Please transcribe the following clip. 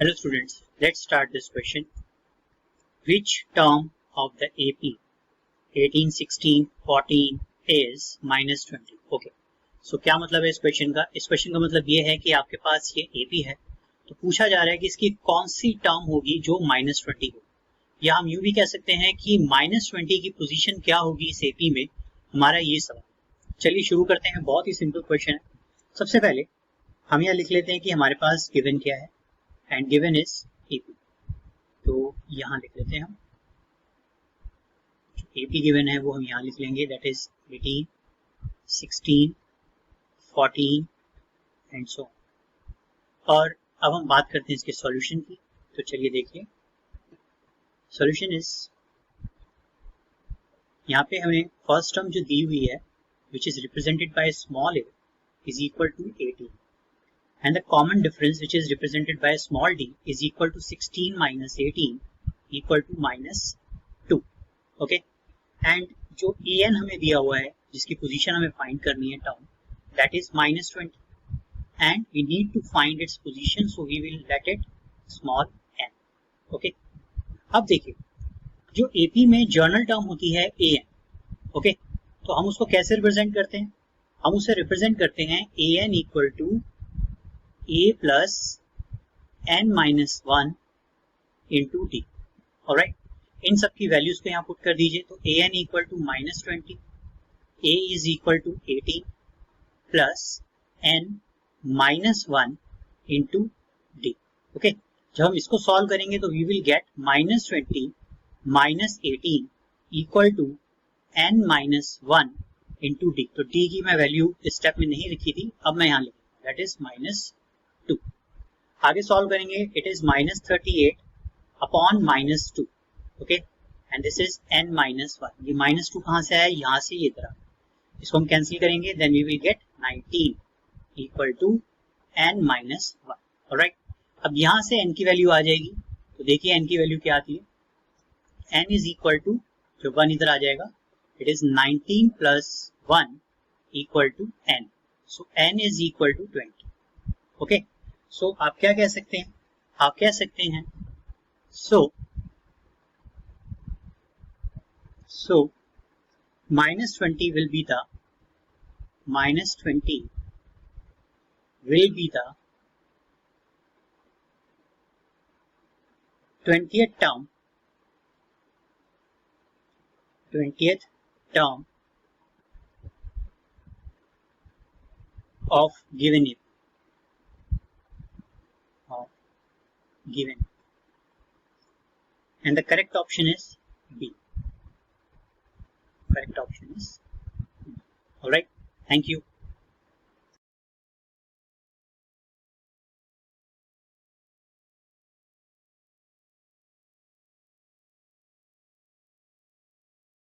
Hello students, let's start this question. Which term of the AP 18, 16, 14 is -20? Okay. So क्या मतलब है इस question का? इस क्वेश्चन का मतलब ये है कि आपके पास ये AP है, तो पूछा जा रहा है कि इसकी कौन सी टर्म होगी जो -20 हो, या हम यूं भी कह सकते हैं कि -20 की पोजीशन क्या होगी इस AP में, हमारा ये सवाल। चलिए शुरू करते हैं। बहुत ही सिंपल क्वेश्चन है। सबसे पहले हम यहाँ लिख लेते हैं कि हमारे पास गिवन क्या है, एंड गिवन इज AP। तो यहाँ लिख लेते हैं हम जो AP गिवन है वो हम यहाँ लिख लेंगे, दैट इज 18, 16, 14 एंड सो। और अब हम बात करते हैं इसके सॉल्यूशन की। तो चलिए देखिए, सॉल्यूशन इज, यहाँ पे हमें फर्स्ट टर्म जो दी हुई है which is represented by small a is equal to 18, and the common difference which is represented by small d is equal to 16 minus 18 equal to -2. okay, and जो an हमें दिया हुआ है जिसकी पोजीशन हमें फाइंड करनी है term, that is -20, and we need to find its position, so we will let it small n. okay, अब देखिए जो AP में जर्नल टर्म होती है an, ओके, तो हम उसको कैसे रिप्रेजेंट करते हैं? हम उसे रिप्रेजेंट करते हैं an equal to a plus n minus 1 into d. Alright, इन सब की वैल्यूज को यहाँ पुट कर दीजिए। तो an equal to -20, a is equal to 18 plus n minus 1 into D. Okay, जब हम इसको सॉल्व करेंगे तो we will get -20 minus 18 equal to n minus 1 into D. तो डी की मैं वैल्यू इस स्टेप में नहीं लिखी थी, अब मैं यहाँ लिखूंगा, दैट इज -2। आगे सॉल्व करेंगे, it is -38 upon -2, okay, and this is n minus 1। ये -2 कहाँ से आया? यहाँ से ये तरह। इसको हम कैंसिल करेंगे, then we will get 19 equal to n minus 1। Alright, अब यहाँ से n की वैल्यू आ जाएगी। तो देखिए n की वैल्यू क्या आती है, n इज इक्वल टू, जो 1 इधर आ जाएगा, it is 19 plus 1 equal to n. So n is equal to 20. Okay. So आप क्या कह सकते हैं? आप कह सकते हैं so -20 will be the -20 will be the 20th term of given AP. And the correct option is B. Correct option is B. All right. Thank you.